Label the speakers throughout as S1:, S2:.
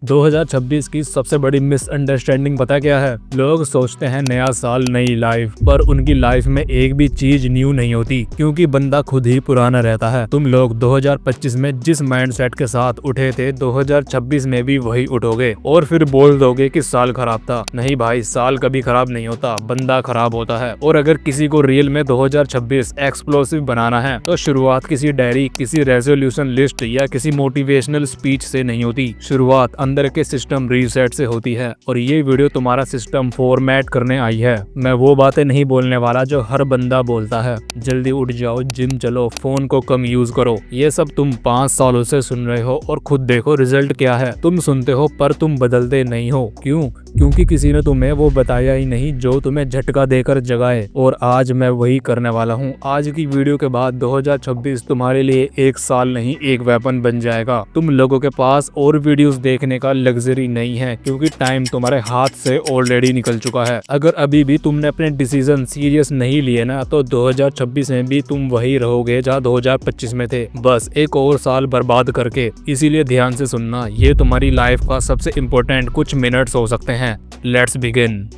S1: 2026 की सबसे बड़ी मिसअंडरस्टैंडिंग पता क्या है? लोग सोचते हैं नया साल नई लाइफ, पर उनकी लाइफ में एक भी चीज न्यू नहीं होती, क्योंकि बंदा खुद ही पुराना रहता है। तुम लोग 2025 में जिस माइंडसेट के साथ उठे थे, 2026 में भी वही उठोगे और फिर बोल दोगे कि साल खराब था। नहीं भाई, साल कभी खराब नहीं होता, बंदा खराब होता है। और अगर किसी को रियल में 2026 एक्सप्लोसिव बनाना है, तो शुरुआत किसी डायरी, किसी रेजोल्यूशन लिस्ट या किसी मोटिवेशनल स्पीच से नहीं होती। शुरुआत अंदर के सिस्टम रीसेट से होती है, और ये वीडियो तुम्हारा सिस्टम फॉर्मेट करने आई है। मैं वो बातें नहीं बोलने वाला जो हर बंदा बोलता है, जल्दी उठ जाओ, जिम चलो, फोन को कम यूज करो। ये सब तुम 5 सालों से सुन रहे हो और खुद देखो रिजल्ट क्या है। तुम सुनते हो पर तुम बदलते नहीं हो। क्यों? क्योंकि किसी ने तुम्हें वो बताया ही नहीं जो तुम्हें झटका देकर जगाए। और आज मैं वही करने वाला हूँ। आज की वीडियो के बाद 2026 तुम्हारे लिए एक साल नहीं, एक वेपन बन जाएगा। तुम लोगों के पास और वीडियोस देखने का लग्जरी नहीं है, क्योंकि टाइम तुम्हारे हाथ से ऑलरेडी निकल चुका है। अगर अभी भी तुमने अपने डिसीजन सीरियस नहीं लिए ना, तो 2026 में भी तुम वही रहोगे जहाँ 2025 में थे, बस एक और साल बर्बाद करके। इसीलिए ध्यान से सुनना, ये तुम्हारी लाइफ का सबसे इम्पोर्टेंट कुछ मिनट्स हो सकते हैं। Let's begin.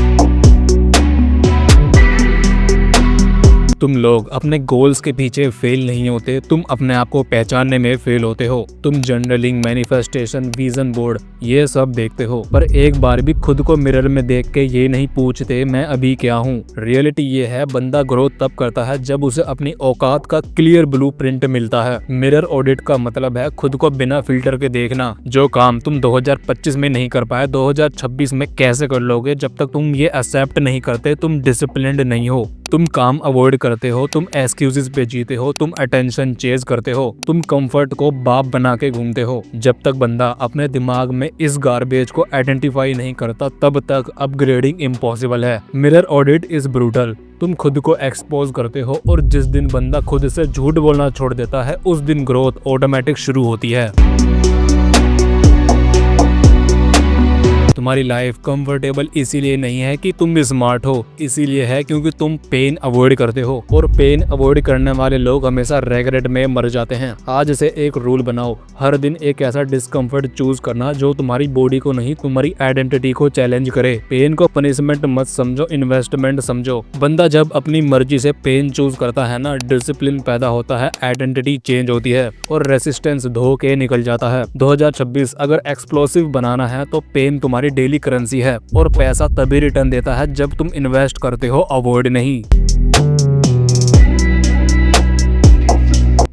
S1: तुम लोग अपने गोल्स के पीछे फेल नहीं होते, तुम अपने आप को पहचानने में फेल होते हो। तुम जर्नलिंग, मैनिफेस्टेशन, विजन बोर्ड ये सब देखते हो, पर एक बार भी खुद को मिरर में देख के ये नहीं पूछते मैं अभी क्या हूँ। रियलिटी ये है, बंदा ग्रोथ तब करता है जब उसे अपनी औकात का क्लियर ब्लूप्रिंट मिलता है। मिरर ऑडिट का मतलब है खुद को बिना फिल्टर के देखना। जो काम तुम 2025 में नहीं कर पाए, 2026 में कैसे कर लोगे? जब तक तुम ये एक्सेप्ट नहीं करते, तुम डिसिप्लिन्ड नहीं हो। तुम काम अवॉइड करते हो, तुम एक्सक्यूजेस पे जीते हो, तुम अटेंशन चेज करते हो, तुम कंफर्ट को बाप बना के घूमते हो। जब तक बंदा अपने दिमाग में इस गार्बेज को आइडेंटिफाई नहीं करता, तब तक अपग्रेडिंग इम्पॉसिबल है। Mirror audit is brutal. तुम खुद को एक्सपोज करते हो, और जिस दिन बंदा खुद से झूठ बोलना छोड़ देता है, उस दिन ग्रोथ ऑटोमेटिक शुरू होती है। तुम्हारी लाइफ कंफर्टेबल इसीलिए नहीं है कि तुम स्मार्ट हो, इसीलिए है क्योंकि तुम पेन अवॉइड करते हो, और पेन अवॉइड करने वाले लोग हमेशा रेग्रेट में मर जाते हैं। आज से एक रूल बनाओ, हर दिन एक ऐसा डिस्कम्फर्ट चूज करना जो तुम्हारी बॉडी को नहीं, तुम्हारी आइडेंटिटी को चैलेंज करे। पेन को पनिशमेंट मत समझो, इन्वेस्टमेंट समझो। बंदा जब अपनी मर्जी से पेन चूज करता है ना, डिसिप्लिन पैदा होता है, आइडेंटिटी चेंज होती है, और रेसिस्टेंस धो के निकल जाता है। 2026 अगर एक्सप्लोसिव बनाना है, तो पेन तुम्हारी डेली करेंसी है, और पैसा तभी रिटर्न देता है जब तुम इन्वेस्ट करते हो, अवॉइड नहीं।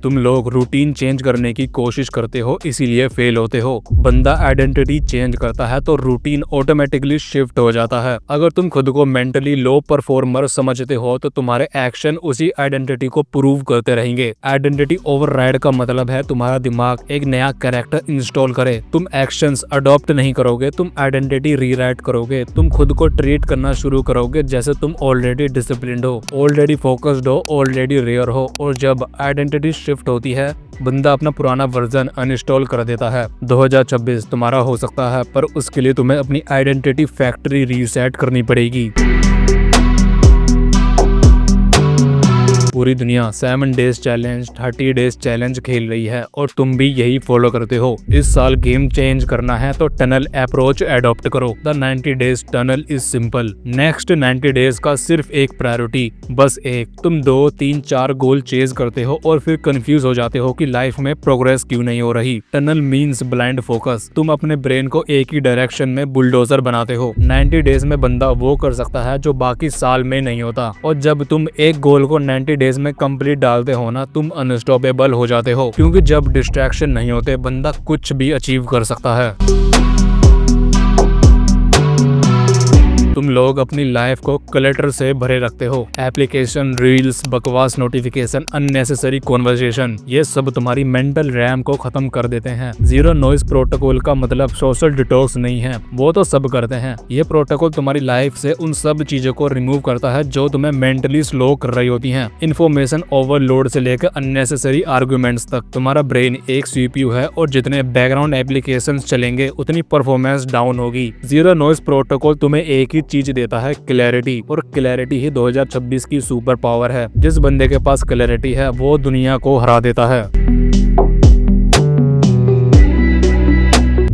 S1: तुम लोग रूटीन चेंज करने की कोशिश करते हो, इसीलिए फेल होते हो। बंदा आइडेंटिटी चेंज करता है तो रूटीन ऑटोमेटिकली शिफ्ट हो जाता है। अगर तुम खुद को मेंटली लो परफॉर्मर समझते हो, तो तुम्हारे एक्शन उसी आइडेंटिटी को प्रूव करते रहेंगे। आइडेंटिटी ओवरराइड का मतलब है तुम्हारा दिमाग एक नया कैरेक्टर इंस्टॉल करे। तुम एक्शंस अडॉप्ट नहीं करोगे, तुम आइडेंटिटी रीराइट करोगे। तुम खुद को ट्रीट करना शुरू करोगे जैसे तुम ऑलरेडी डिसिप्लिन्ड हो, ऑलरेडी फोकस्ड हो, ऑलरेडी रेयर हो। और जब आइडेंटिटी शिफ्ट होती है, बंदा अपना पुराना वर्जन अनइंस्टॉल कर देता है। 2026 तुम्हारा हो सकता है, पर उसके लिए तुम्हें अपनी आइडेंटिटी फैक्ट्री रीसेट करनी पड़ेगी। पूरी दुनिया 7 डेज चैलेंज, 30 डेज चैलेंज खेल रही है, और तुम भी यही फॉलो करते हो। इस साल गेम चेंज करना है तो टनल अप्रोच एडॉप्ट करो। The 90 days tunnel is simple. Next 90 days का सिर्फ एक प्रायोरिटी, बस एक। तुम 2, 3, 4 गोल चेज करते हो, और फिर कंफ्यूज हो जाते हो कि लाइफ में प्रोग्रेस क्यों नहीं हो रही। Tunnel means blind focus. तुम अपने ब्रेन को एक ही डायरेक्शन में बुलडोजर बनाते हो। 90 डेज में बंदा वो कर सकता है जो बाकी साल में नहीं होता, और जब तुम एक गोल को 90 डेज में कंप्लीट डालते हो ना, तुम अनस्टॉपेबल हो जाते हो, क्योंकि जब डिस्ट्रैक्शन नहीं होते, बंदा कुछ भी अचीव कर सकता है। तुम लोग अपनी लाइफ को क्लटर से भरे रखते हो। एप्लीकेशन, रील्स, बकवास नोटिफिकेशन, अननेसेसरी कॉन्वर्सेशन, ये सब तुम्हारी मेंटल रैम को खत्म कर देते हैं। जीरो नॉइज प्रोटोकॉल का मतलब सोशल डिटॉक्स नहीं है, वो तो सब करते हैं। ये प्रोटोकॉल तुम्हारी लाइफ से उन सब चीजों को रिमूव करता है जो तुम्हें मेंटली स्लो कर रही होती हैं। इन्फॉर्मेशन ओवरलोड से लेकर अननेसेसरी आर्गुमेंट्स तक। तुम्हारा ब्रेन एक सीपीयू है, और जितने बैकग्राउंड एप्लीकेशन चलेंगे, उतनी परफॉर्मेंस डाउन होगी। जीरो नॉइज प्रोटोकॉल तुम्हें एक ही चीज देता है, क्लैरिटी। और क्लैरिटी ही 2026 की सुपर पावर है। जिस बंदे के पास क्लैरिटी है, वो दुनिया को हरा देता है।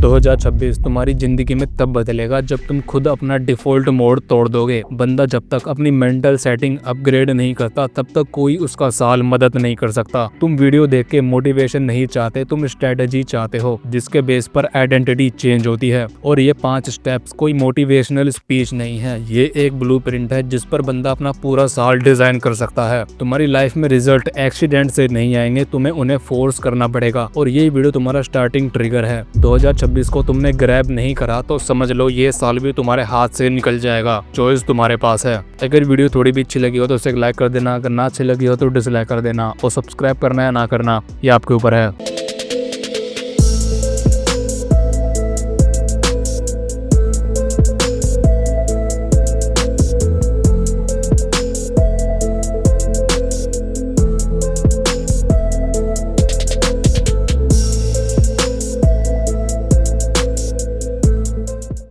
S1: 2026 तुम्हारी जिंदगी में तब बदलेगा जब तुम खुद अपना डिफॉल्ट मोड तोड़ दोगे। बंदा जब तक अपनी मेंटल सेटिंग अपग्रेड नहीं करता तब तक कोई उसका साल मदद नहीं कर सकता। तुम वीडियो देख के मोटिवेशन नहीं चाहते, तुम स्ट्रेटजी चाहते हो जिसके बेस पर आइडेंटिटी चेंज होती है। और ये 5 स्टेप्स कोई मोटिवेशनल स्पीच नहीं है, ये एक ब्लूप्रिंट है जिस पर बंदा अपना पूरा साल डिजाइन कर सकता है। तुम्हारी लाइफ में रिजल्ट एक्सीडेंट से नहीं आएंगे, तुम्हें उन्हें फोर्स करना पड़ेगा। और ये वीडियो तुम्हारा स्टार्टिंग ट्रिगर है। 2026 को तुमने ग्रैब नहीं करा तो समझ लो ये साल भी तुम्हारे हाथ से निकल जाएगा। चॉइस तुम्हारे पास है। अगर वीडियो थोड़ी भी अच्छी लगी हो तो उसे लाइक कर देना, अगर ना अच्छी लगी हो तो डिसलाइक कर देना, और सब्सक्राइब करना या ना करना ये आपके ऊपर है।